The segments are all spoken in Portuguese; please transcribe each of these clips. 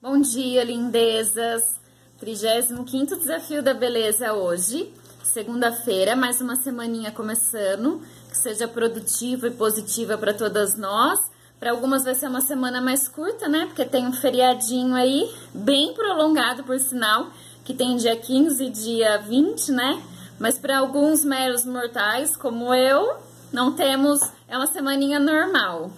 Bom dia, lindezas! 35º desafio da beleza hoje, segunda-feira, mais uma semaninha começando, que seja produtiva e positiva para todas nós. Para algumas vai ser uma semana mais curta, né? Porque tem um feriadinho aí, bem prolongado por sinal, que tem dia 15 e dia 20, né? Mas para alguns meros mortais, como eu, não temos, é uma semaninha normal.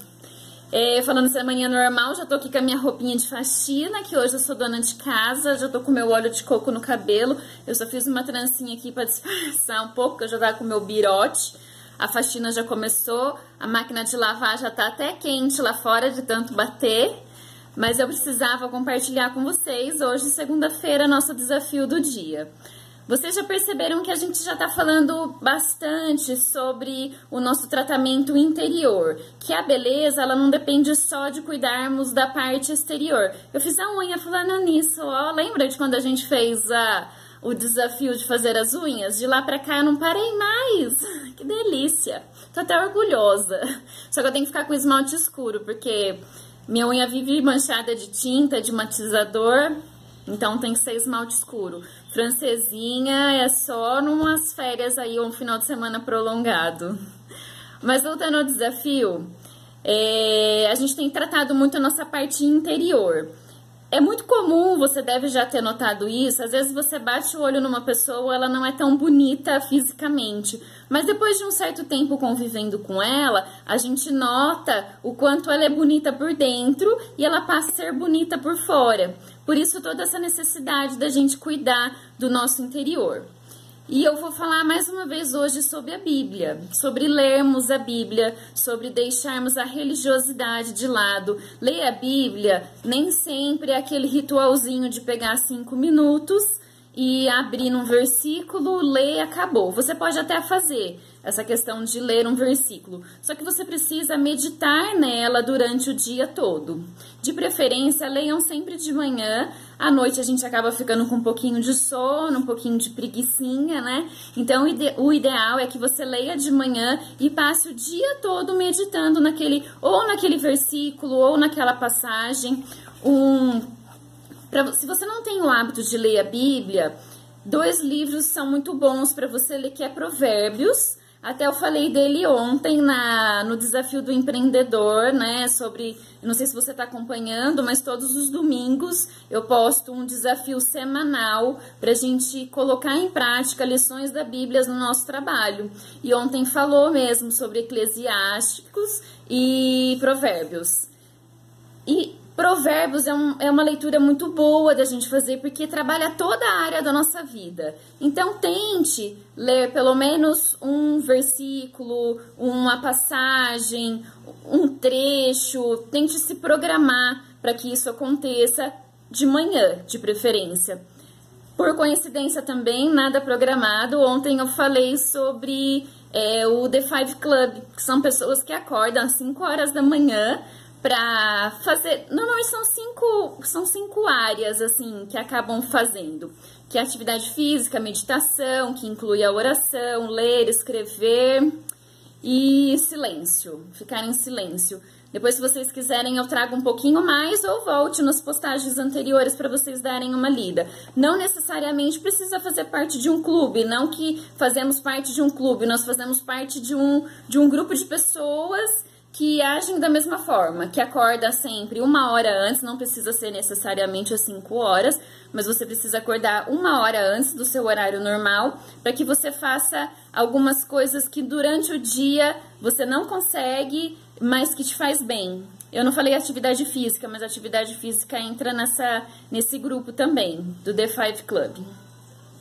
Falando de semaninha normal, já tô aqui com a minha roupinha de faxina, que hoje eu sou dona de casa, já tô com meu óleo de coco no cabelo. Eu só fiz uma trancinha aqui pra disfarçar um pouco, que eu já tava com o meu birote. A faxina já começou, a máquina de lavar já tá até quente lá fora de tanto bater. Mas eu precisava compartilhar com vocês hoje, segunda-feira, nosso desafio do dia. Vocês já perceberam que a gente já tá falando bastante sobre o nosso tratamento interior, que a beleza, ela não depende só de cuidarmos da parte exterior. Eu fiz a unha falando nisso, ó, lembra de quando a gente fez o desafio de fazer as unhas? De lá pra cá eu não parei mais, que delícia, tô até orgulhosa. Só que eu tenho que ficar com esmalte escuro, porque minha unha vive manchada de tinta, de matizador, então tem que ser esmalte escuro. Francesinha é só numas férias aí, um final de semana prolongado. Mas voltando ao desafio, a gente tem tratado muito a nossa parte interior. É muito comum, você deve já ter notado isso, às vezes você bate o olho numa pessoa, ela não é tão bonita fisicamente, mas depois de um certo tempo convivendo com ela, a gente nota o quanto ela é bonita por dentro e ela passa a ser bonita por fora. Por isso toda essa necessidade da gente cuidar do nosso interior. E eu vou falar mais uma vez hoje sobre a Bíblia, sobre lermos a Bíblia, sobre deixarmos a religiosidade de lado. Ler a Bíblia nem sempre é aquele ritualzinho de pegar 5 minutos e abrir num versículo, ler e acabou. Você pode até fazer essa questão de ler um versículo, só que você precisa meditar nela durante o dia todo. De preferência, leiam sempre de manhã. À noite a gente acaba ficando com um pouquinho de sono, um pouquinho de preguicinha, né? Então o ideal é que você leia de manhã e passe o dia todo meditando naquele versículo ou naquela passagem. Se você não tem o hábito de ler a Bíblia, 2 livros são muito bons para você ler, que é Provérbios. Até eu falei dele ontem no desafio do empreendedor, né? Não sei se você está acompanhando, mas todos os domingos eu posto um desafio semanal para a gente colocar em prática lições da Bíblia no nosso trabalho. E ontem falou mesmo sobre Eclesiásticos e Provérbios. E Provérbios é uma leitura muito boa da gente fazer, porque trabalha toda a área da nossa vida. Então, tente ler pelo menos um versículo, uma passagem, um trecho. Tente se programar para que isso aconteça de manhã, de preferência. Por coincidência também, nada programado, ontem eu falei sobre o The 5 Club, que são pessoas que acordam às 5 horas da manhã para fazer, normalmente são cinco áreas assim que acabam fazendo, que é atividade física, meditação, que inclui a oração, ler, escrever e silêncio, ficar em silêncio. Depois, se vocês quiserem, eu trago um pouquinho mais ou volte nas postagens anteriores para vocês darem uma lida. Não necessariamente precisa fazer parte de um clube, não que fazemos parte de um clube, nós fazemos parte de um grupo de pessoas que agem da mesma forma, que acorda sempre 1 hora antes, não precisa ser necessariamente às 5 horas, mas você precisa acordar 1 hora antes do seu horário normal, para que você faça algumas coisas que durante o dia você não consegue, mas que te faz bem. Eu não falei atividade física, mas a atividade física entra nesse grupo também, do The 5 Club.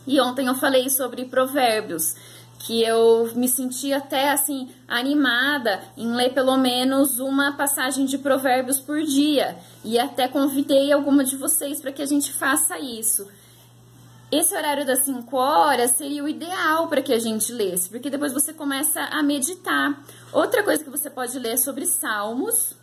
E ontem eu falei sobre Provérbios, que eu me senti até assim animada em ler pelo menos uma passagem de Provérbios por dia, e até convidei alguma de vocês para que a gente faça isso. Esse horário das 5 horas seria o ideal para que a gente lesse, porque depois você começa a meditar. Outra coisa que você pode ler é sobre Salmos,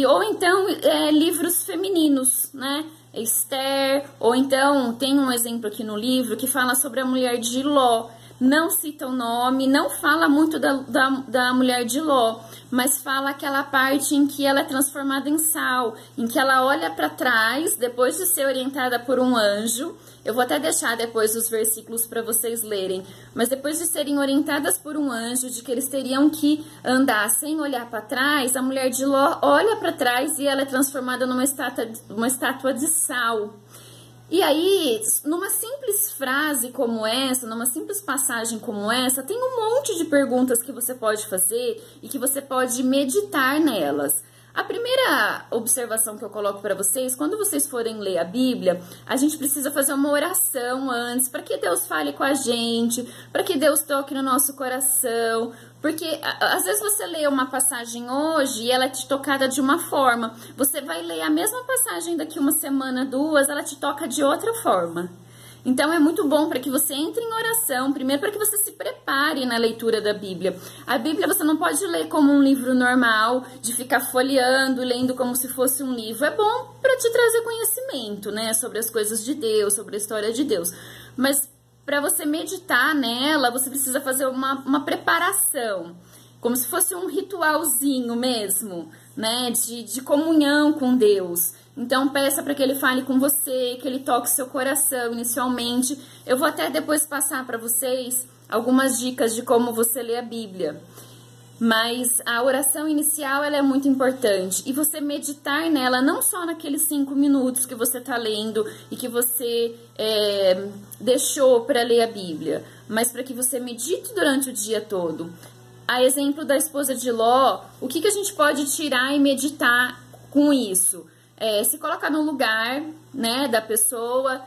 ou então livros femininos, né? Esther, ou então tem um exemplo aqui no livro que fala sobre a mulher de Ló. não cita o nome, não fala muito da mulher de Ló, mas fala aquela parte em que ela é transformada em sal, em que ela olha para trás, depois de ser orientada por um anjo. Eu vou até deixar depois os versículos para vocês lerem, mas depois de serem orientadas por um anjo, de que eles teriam que andar sem olhar para trás, a mulher de Ló olha para trás e ela é transformada numa estátua de sal. E aí, numa simples frase como essa, numa simples passagem como essa, tem um monte de perguntas que você pode fazer e que você pode meditar nelas. A primeira observação que eu coloco para vocês, quando vocês forem ler a Bíblia, a gente precisa fazer uma oração antes, para que Deus fale com a gente, para que Deus toque no nosso coração, porque às vezes você lê uma passagem hoje e ela é te tocada de uma forma, você vai ler a mesma passagem daqui uma semana, duas, ela te toca de outra forma. Então é muito bom para que você entre em oração, primeiro para que você se prepare na leitura da Bíblia. A Bíblia você não pode ler como um livro normal, de ficar folheando, lendo como se fosse um livro. É bom para te trazer conhecimento, né, sobre as coisas de Deus, sobre a história de Deus. Mas para você meditar nela, você precisa fazer uma preparação, como se fosse um ritualzinho mesmo, né, de comunhão com Deus. Então, peça para que ele fale com você, que ele toque seu coração inicialmente. Eu vou até depois passar para vocês algumas dicas de como você lê a Bíblia. Mas a oração inicial, ela é muito importante. E você meditar nela, não só naqueles 5 minutos que você está lendo e que você deixou para ler a Bíblia, mas para que você medite durante o dia todo. A exemplo da esposa de Ló, o que a gente pode tirar e meditar com isso? Se colocar no lugar, né, da pessoa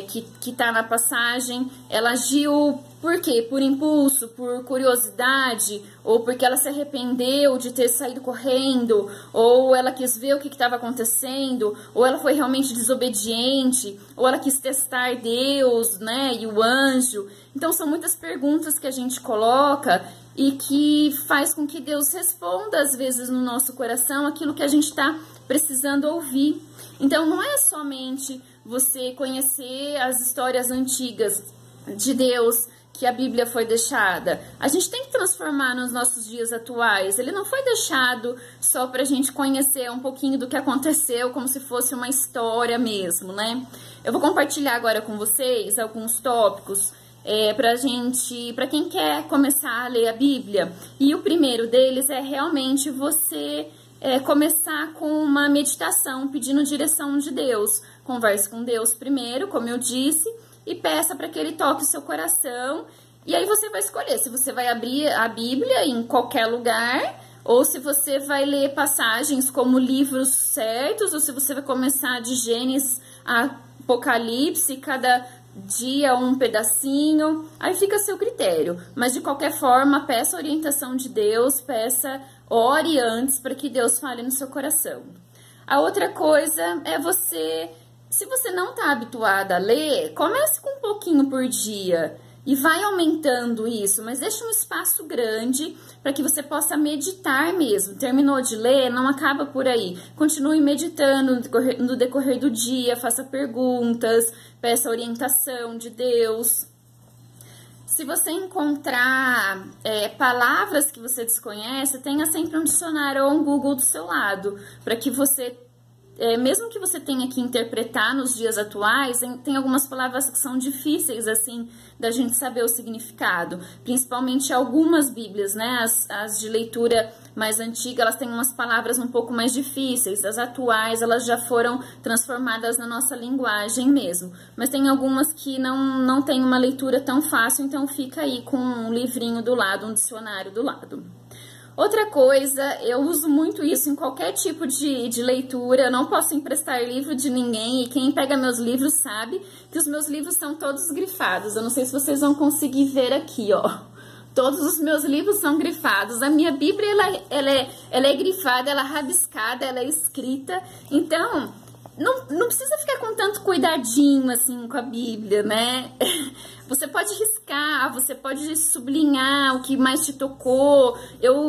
que tá na passagem. Ela agiu por quê? Por impulso, por curiosidade, ou porque ela se arrependeu de ter saído correndo, ou ela quis ver o que estava acontecendo, ou ela foi realmente desobediente, ou ela quis testar Deus, né, e o anjo. Então são muitas perguntas que a gente coloca e que faz com que Deus responda às vezes no nosso coração aquilo que a gente está precisando ouvir. Então não é somente você conhecer as histórias antigas de Deus que a Bíblia foi deixada. A gente tem que transformar nos nossos dias atuais. Ele não foi deixado só para a gente conhecer um pouquinho do que aconteceu, como se fosse uma história mesmo, né? Eu vou compartilhar agora com vocês alguns tópicos para quem quer começar a ler a Bíblia. E o primeiro deles é realmente você começar com uma meditação, pedindo direção de Deus. Converse com Deus primeiro, como eu disse, e peça para que Ele toque o seu coração. E aí você vai escolher se você vai abrir a Bíblia em qualquer lugar, ou se você vai ler passagens como livros certos, ou se você vai começar de Gênesis a Apocalipse, cada dia um pedacinho. Aí fica a seu critério. Mas de qualquer forma, peça a orientação de Deus, ore antes para que Deus fale no seu coração. A outra coisa é se você não está habituada a ler, comece com um pouquinho por dia e vai aumentando isso, mas deixe um espaço grande para que você possa meditar mesmo. Terminou de ler, não acaba por aí. Continue meditando no decorrer do dia, faça perguntas, peça orientação de Deus. Se você encontrar palavras que você desconhece, tenha sempre um dicionário ou um Google do seu lado, para que você, mesmo que você tenha que interpretar nos dias atuais, tem algumas palavras que são difíceis, assim, da gente saber o significado. Principalmente algumas Bíblias, né? As de leitura mais antiga, elas têm umas palavras um pouco mais difíceis. As atuais, elas já foram transformadas na nossa linguagem mesmo. Mas tem algumas que não tem uma leitura tão fácil, então fica aí com um livrinho do lado, um dicionário do lado. Outra coisa, eu uso muito isso em qualquer tipo de leitura. Eu não posso emprestar livro de ninguém, e quem pega meus livros sabe que os meus livros são todos grifados. Eu não sei se vocês vão conseguir ver aqui, ó. Todos os meus livros são grifados. A minha Bíblia, ela é grifada, ela é rabiscada, ela é escrita. Então, não precisa ficar com tanto cuidadinho, assim, com a Bíblia, né? Você pode riscar, você pode sublinhar o que mais te tocou.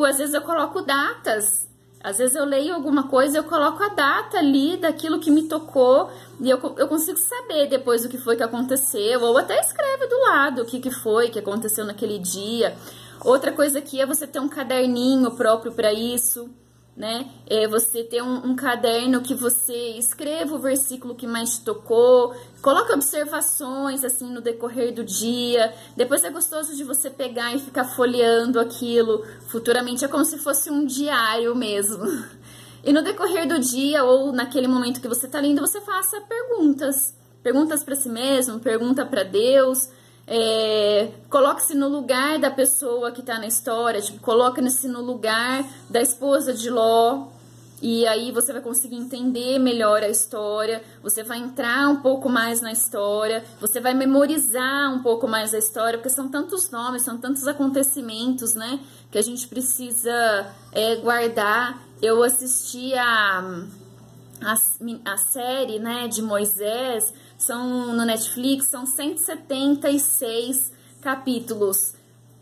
Às vezes eu coloco datas. Às vezes eu leio alguma coisa, eu coloco a data ali daquilo que me tocou e eu consigo saber depois o que foi que aconteceu, ou até escrevo do lado o que foi que aconteceu naquele dia. Outra coisa aqui é você ter um caderninho próprio para isso, né? É você ter um caderno que você escreva o versículo que mais te tocou, coloca observações assim no decorrer do dia. Depois é gostoso de você pegar e ficar folheando aquilo futuramente, é como se fosse um diário mesmo. E no decorrer do dia ou naquele momento que você tá lendo, você faça perguntas para si mesmo, pergunta para Deus. Coloque-se no lugar da pessoa que tá na história, tipo, coloque-se no lugar da esposa de Ló, e aí você vai conseguir entender melhor a história, você vai entrar um pouco mais na história, você vai memorizar um pouco mais a história, porque são tantos nomes, são tantos acontecimentos, né, que a gente precisa guardar. Eu assisti a série, né, de Moisés, no Netflix, são 176 capítulos.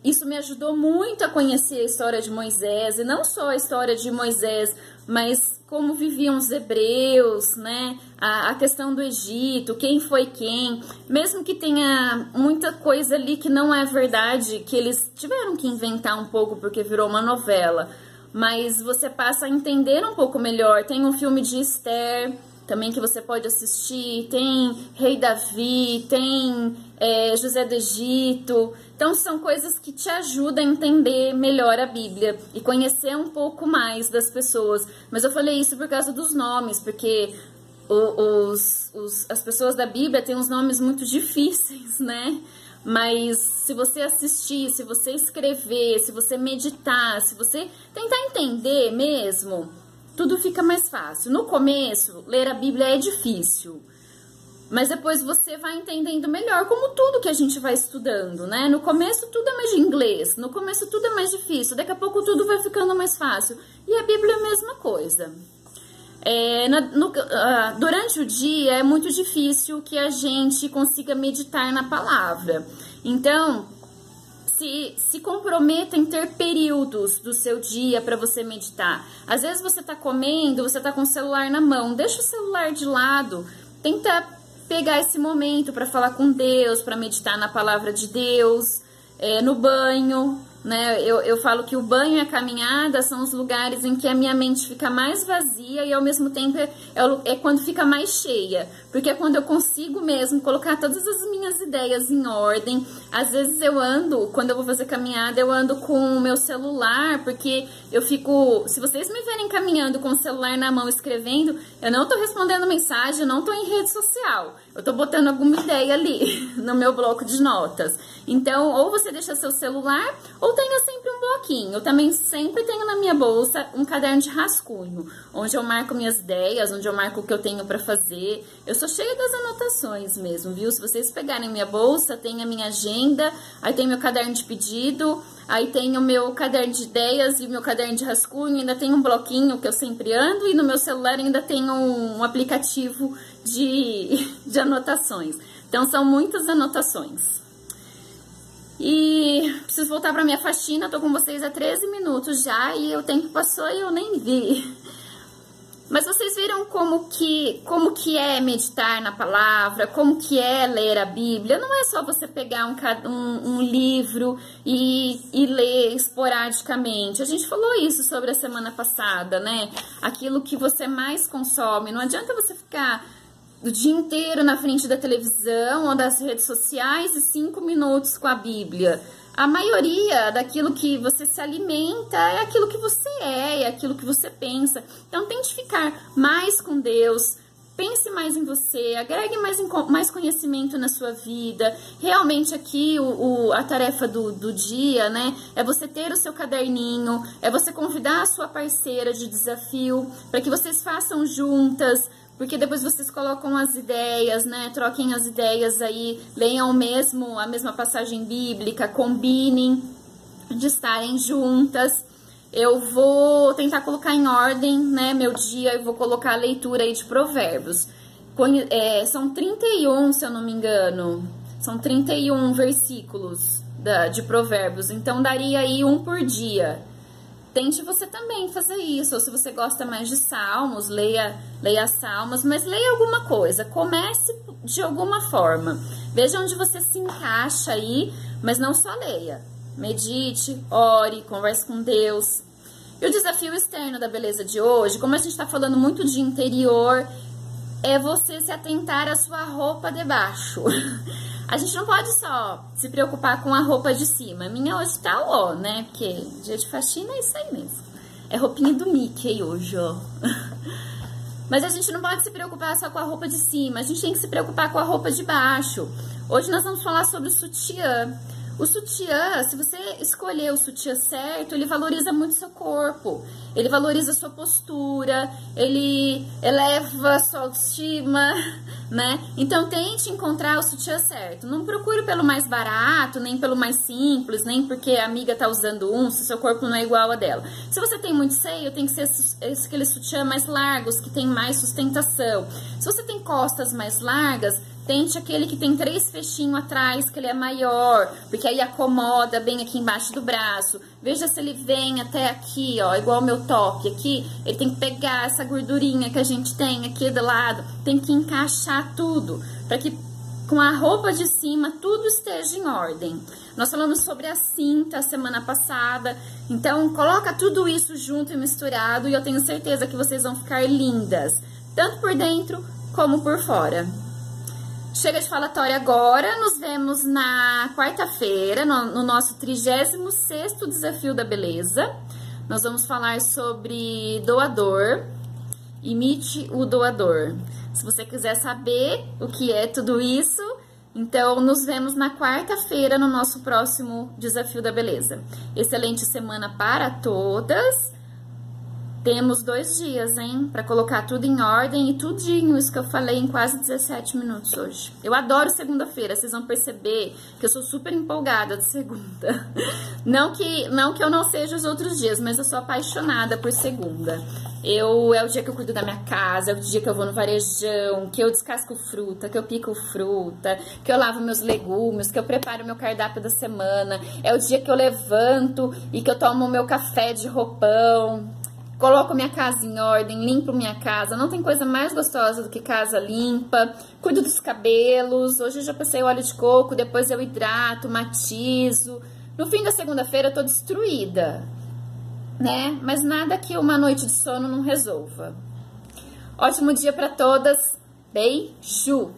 Isso me ajudou muito a conhecer a história de Moisés, e não só a história de Moisés, mas como viviam os hebreus, né? A questão do Egito, quem foi quem, mesmo que tenha muita coisa ali que não é verdade, que eles tiveram que inventar um pouco porque virou uma novela, mas você passa a entender um pouco melhor. Tem um filme de Esther também que você pode assistir, tem Rei Davi, tem José do Egito. Então são coisas que te ajudam a entender melhor a Bíblia e conhecer um pouco mais das pessoas. Mas eu falei isso por causa dos nomes, porque as pessoas da Bíblia têm uns nomes muito difíceis, né? Mas se você assistir, se você escrever, se você meditar, se você tentar entender mesmo, tudo fica mais fácil. No começo, ler a Bíblia é difícil, mas depois você vai entendendo melhor, como tudo que a gente vai estudando, né? No começo tudo é mais de inglês, no começo tudo é mais difícil, daqui a pouco tudo vai ficando mais fácil. E a Bíblia é a mesma coisa. Durante o dia é muito difícil que a gente consiga meditar na palavra. Então, se comprometa em ter períodos do seu dia para você meditar. Às vezes você está comendo, você está com o celular na mão, deixa o celular de lado, tenta pegar esse momento para falar com Deus, para meditar na palavra de Deus, no banho, né? Eu falo que o banho e a caminhada são os lugares em que a minha mente fica mais vazia e ao mesmo tempo é quando fica mais cheia, porque é quando eu consigo mesmo colocar todas as minhas ideias em ordem. Às vezes quando eu vou fazer caminhada, eu ando com o meu celular, porque eu fico, se vocês me verem caminhando com o celular na mão escrevendo, eu não tô respondendo mensagem, eu não tô em rede social, eu tô botando alguma ideia ali no meu bloco de notas. Então, ou você deixa seu celular, ou tenha sempre um bloquinho. Eu também sempre tenho na minha bolsa um caderno de rascunho, onde eu marco minhas ideias, onde eu marco o que eu tenho para fazer. Eu sou cheia das anotações mesmo, viu? Se vocês pegarem minha bolsa, tem a minha agenda, aí tem meu caderno de pedido, aí tem o meu caderno de ideias e o meu caderno de rascunho, ainda tem um bloquinho que eu sempre ando, e no meu celular ainda tem um aplicativo de anotações. Então, são muitas anotações. E preciso voltar para minha faxina, tô com vocês há 13 minutos já e o tempo passou e eu nem vi. Mas vocês viram como que é meditar na palavra, como que é ler a Bíblia? Não é só você pegar um livro e ler esporadicamente. A gente falou isso sobre a semana passada, né? Aquilo que você mais consome. Não adianta você ficar o dia inteiro na frente da televisão ou das redes sociais e 5 minutos com a Bíblia. A maioria daquilo que você se alimenta é aquilo que você é aquilo que você pensa. Então, tente ficar mais com Deus, pense mais em você, agregue mais conhecimento na sua vida. Realmente aqui a tarefa do dia, né, é você ter o seu caderninho, é você convidar a sua parceira de desafio para que vocês façam juntas, porque depois vocês colocam as ideias, né? Troquem as ideias aí, leiam a mesma passagem bíblica, combinem de estarem juntas. Eu vou tentar colocar em ordem, né, meu dia, eu vou colocar a leitura aí de Provérbios. São 31, se eu não me engano, são 31 versículos de Provérbios, então daria aí um por dia. tente você também fazer isso. Ou se você gosta mais de salmos, leia salmos, mas leia alguma coisa. Comece de alguma forma. Veja onde você se encaixa aí, mas não só leia. Medite, ore, converse com Deus. E o desafio externo da beleza de hoje, como a gente está falando muito de interior, é você se atentar à sua roupa de baixo. A gente não pode só se preocupar com a roupa de cima. A minha hoje tá ó, né? Porque dia de faxina é isso aí mesmo. É roupinha do Mickey hoje, ó. Mas a gente não pode se preocupar só com a roupa de cima. A gente tem que se preocupar com a roupa de baixo. Hoje nós vamos falar sobre o sutiã. O sutiã, se você escolher o sutiã certo, ele valoriza muito seu corpo, ele valoriza a sua postura, ele eleva a sua autoestima, né? Então, tente encontrar o sutiã certo. Não procure pelo mais barato, nem pelo mais simples, nem porque a amiga tá usando um, se seu corpo não é igual a dela. Se você tem muito seio, tem que ser aqueles sutiã mais largos, que tem mais sustentação. Se você tem costas mais largas, tente aquele que tem 3 fechinhos atrás, que ele é maior, porque aí acomoda bem aqui embaixo do braço. Veja se ele vem até aqui, ó, igual o meu top aqui. Ele tem que pegar essa gordurinha que a gente tem aqui do lado, tem que encaixar tudo, para que com a roupa de cima tudo esteja em ordem. Nós falamos sobre a cinta semana passada, então coloca tudo isso junto e misturado e eu tenho certeza que vocês vão ficar lindas, tanto por dentro como por fora. Chega de falatório agora, nos vemos na quarta-feira, no nosso 36º Desafio da Beleza. Nós vamos falar sobre doador, imite o doador. Se você quiser saber o que é tudo isso, então nos vemos na quarta-feira no nosso próximo Desafio da Beleza. Excelente semana para todas. Temos 2 dias, hein? Pra colocar tudo em ordem e tudinho, isso que eu falei em quase 17 minutos hoje. Eu adoro segunda-feira, vocês vão perceber que eu sou super empolgada de segunda. Não que eu não seja os outros dias, mas eu sou apaixonada por segunda. É o dia que eu cuido da minha casa, é o dia que eu vou no varejão, que eu descasco fruta, que eu pico fruta, que eu lavo meus legumes, que eu preparo meu cardápio da semana. É o dia que eu levanto e que eu tomo meu café de roupão. Coloco minha casa em ordem, limpo minha casa. Não tem coisa mais gostosa do que casa limpa. Cuido dos cabelos. Hoje eu já passei óleo de coco, depois eu hidrato, matizo. No fim da segunda-feira eu tô destruída, né? Mas nada que uma noite de sono não resolva. Ótimo dia pra todas. Beijo!